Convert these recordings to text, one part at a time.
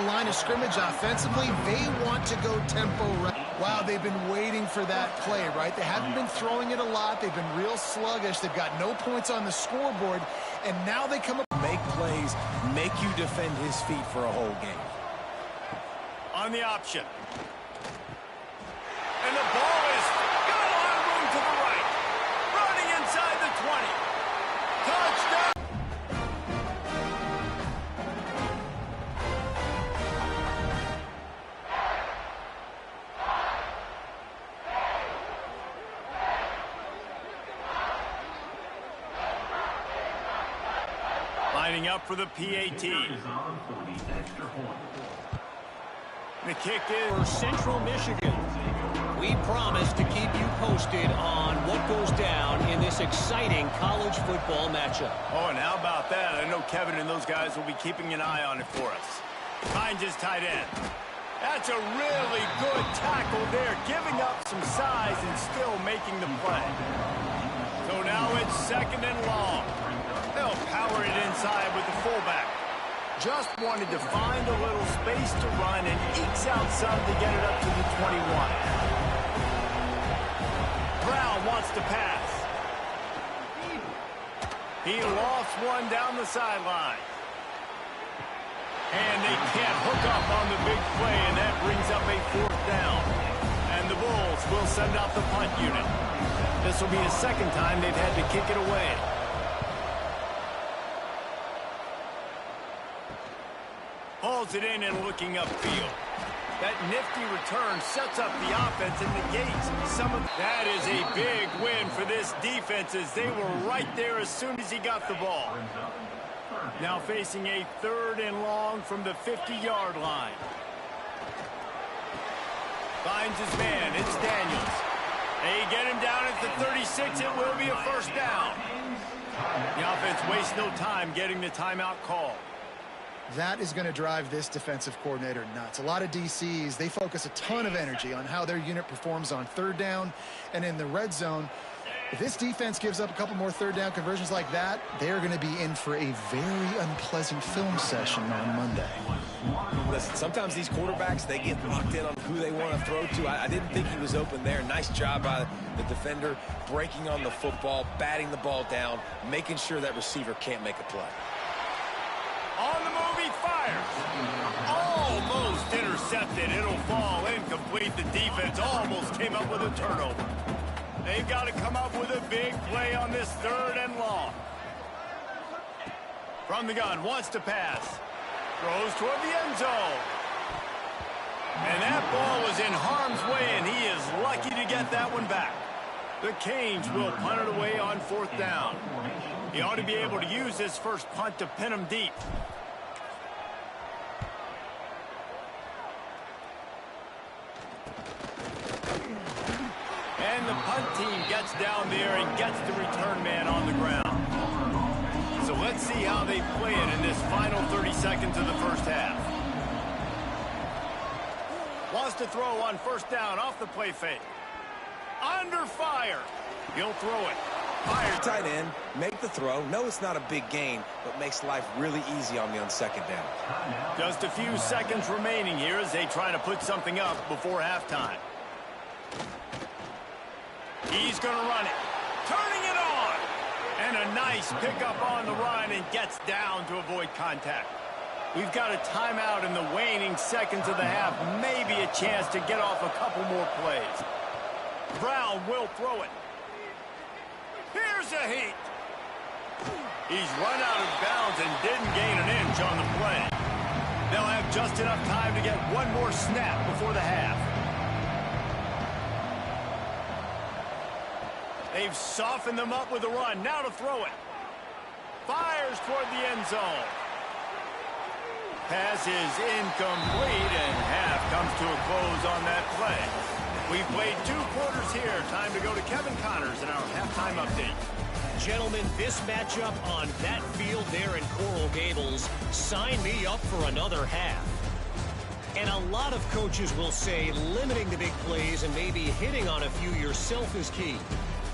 line of scrimmage offensively, they want to go tempo right. Wow, they've been waiting for that play, right? They haven't been throwing it a lot. They've been real sluggish. They've got no points on the scoreboard, and now they come up. Make plays, make you defend his feet for a whole game. On the option. And the ball is got a lot of room to the right. Running inside the 20. Touchdown. Lining up for the PAT. The kick is for Central Michigan. We promise to keep you posted on what goes down in this exciting college football matchup. Oh, and how about that? I know Kevin and those guys will be keeping an eye on it for us. Finds his tight end. That's a really good tackle there, giving up some size and still making the play. So now it's 2nd and long. They'll power it inside with the fullback. Just wanted to find a little space to run and ekes out some to get it up to the 21. Brown wants to pass. He lost one down the sideline. And they can't hook up on the big play, and that brings up a 4th down. And the Bulls will send out the punt unit. This will be the 2nd time they've had to kick it away. Hauls it in and looking upfield. That nifty return sets up the offense and negates some of that. Is a big win for this defense as they were right there as soon as he got the ball. Now facing a 3rd and long from the 50-yard line. Finds his man. It's Daniels. They get him down at the 36. It will be a 1st down. The offense wastes no time getting the timeout call. That is going to drive this defensive coordinator nuts. A lot of DCs, they focus a ton of energy on how their unit performs on 3rd down and in the red zone. If this defense gives up a couple more 3rd down conversions like that, they're going to be in for a very unpleasant film session on Monday. Listen, sometimes these quarterbacks, they get locked in on who they want to throw to. I didn't think he was open there. Nice job by the defender, breaking on the football, batting the ball down, making sure that receiver can't make a play. On the move, he fires. Almost intercepted. It'll fall incomplete. The defense almost came up with a turnover. They've got to come up with a big play on this 3rd and long. From the gun, wants to pass. Throws toward the end zone. And that ball was in harm's way, and he is lucky to get that one back. The Canes will punt it away on 4th down. He ought to be able to use this first punt to pin him deep. And the punt team gets down there and gets the return man on the ground. So let's see how they play it in this final 30 seconds of the 1st half. Wants to throw on 1st down off the play fake. Under fire. He'll throw it. Fire. Tight end, make the throw. No, it's not a big gain, but makes life really easy on me on 2nd down. Just a few seconds remaining here as they try to put something up before halftime. He's going to run it. Turning it on. And a nice pickup on the run and gets down to avoid contact. We've got a timeout in the waning seconds of the half. Maybe a chance to get off a couple more plays. Brown will throw it. Here's a heat. He's run out of bounds and didn't gain an inch on the play. They'll have just enough time to get one more snap before the half. They've softened them up with a run. Now to throw it. Fires toward the end zone. Pass is incomplete, and half comes to a close on that play. We've played 2 quarters here. Time to go to Kevin Connors in our halftime update. Gentlemen, this matchup on that field there in Coral Gables, sign me up for another half. And a lot of coaches will say limiting the big plays and maybe hitting on a few yourself is key.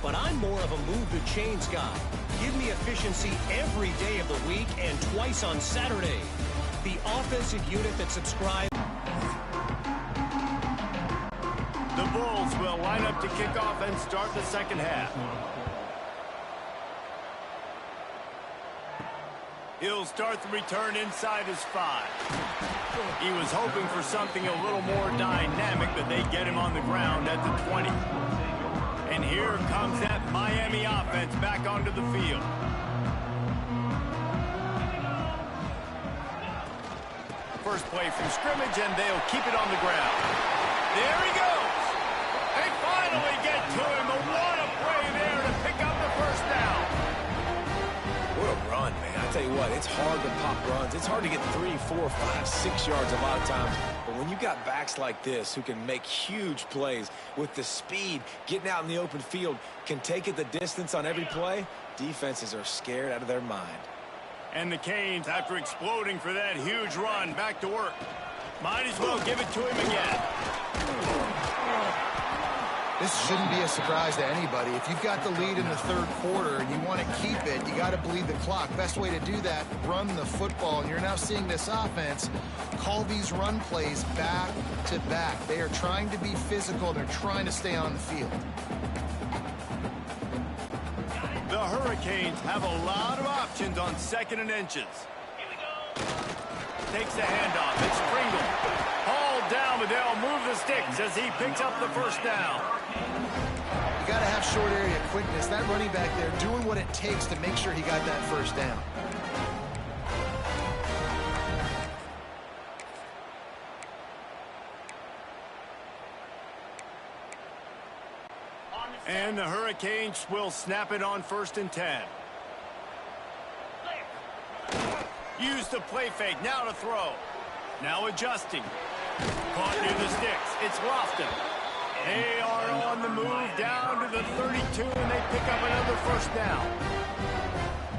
But I'm more of a move the chains guy. Give me efficiency every day of the week and twice on Saturday. the offensive unit that subscribes. The Bulls will line up to kick off and start the second half. He'll start the return inside his 5. He was hoping for something a little more dynamic, but they get him on the ground at the 20. And here comes that Miami offense back onto the field. First play from scrimmage, and they'll keep it on the ground. There he goes. They finally get to him, but what a play there to pick up the first down. What a run, man. I tell you what, it's hard to pop runs. It's hard to get 3, 4, 5, 6 yards a lot of times. But when you got backs like this who can make huge plays with the speed, getting out in the open field, can take it the distance on every play, defenses are scared out of their mind. And the Canes, after exploding for that huge run, back to work. Might as well give it to him again. This shouldn't be a surprise to anybody. If you've got the lead in the third quarter and you want to keep it, you got to bleed the clock. Best way to do that, run the football. And you're now seeing this offense call these run plays back to back. They are trying to be physical. They're trying to stay on the field. The Hurricanes have a lot of options on 2nd and inches. Takes the handoff. It's Pringle. Hauled down, but they'll move the sticks as he picks up the first down. You got to have short area quickness. That running back there doing what it takes to make sure he got that first down. And the Hurricanes will snap it on 1st and 10. Use the play fake, now to throw. Now adjusting. Caught near the sticks. It's Lofton. They are on the move down to the 32, and they pick up another first down.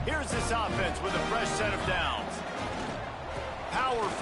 Here's this offense with a fresh set of downs. Power